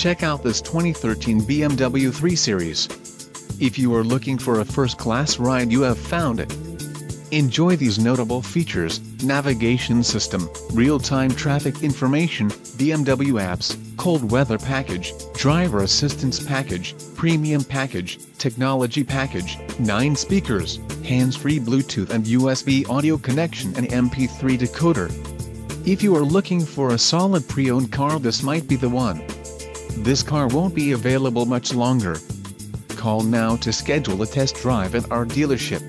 Check out this 2013 BMW 3 Series. If you are looking for a first-class ride, you have found it. Enjoy these notable features: navigation system, real-time traffic information, BMW apps, cold weather package, driver assistance package, premium package, technology package, 9 speakers, hands-free Bluetooth and USB audio connection and MP3 decoder. If you are looking for a solid pre-owned car, this might be the one. This car won't be available much longer. Call now to schedule a test drive at our dealership.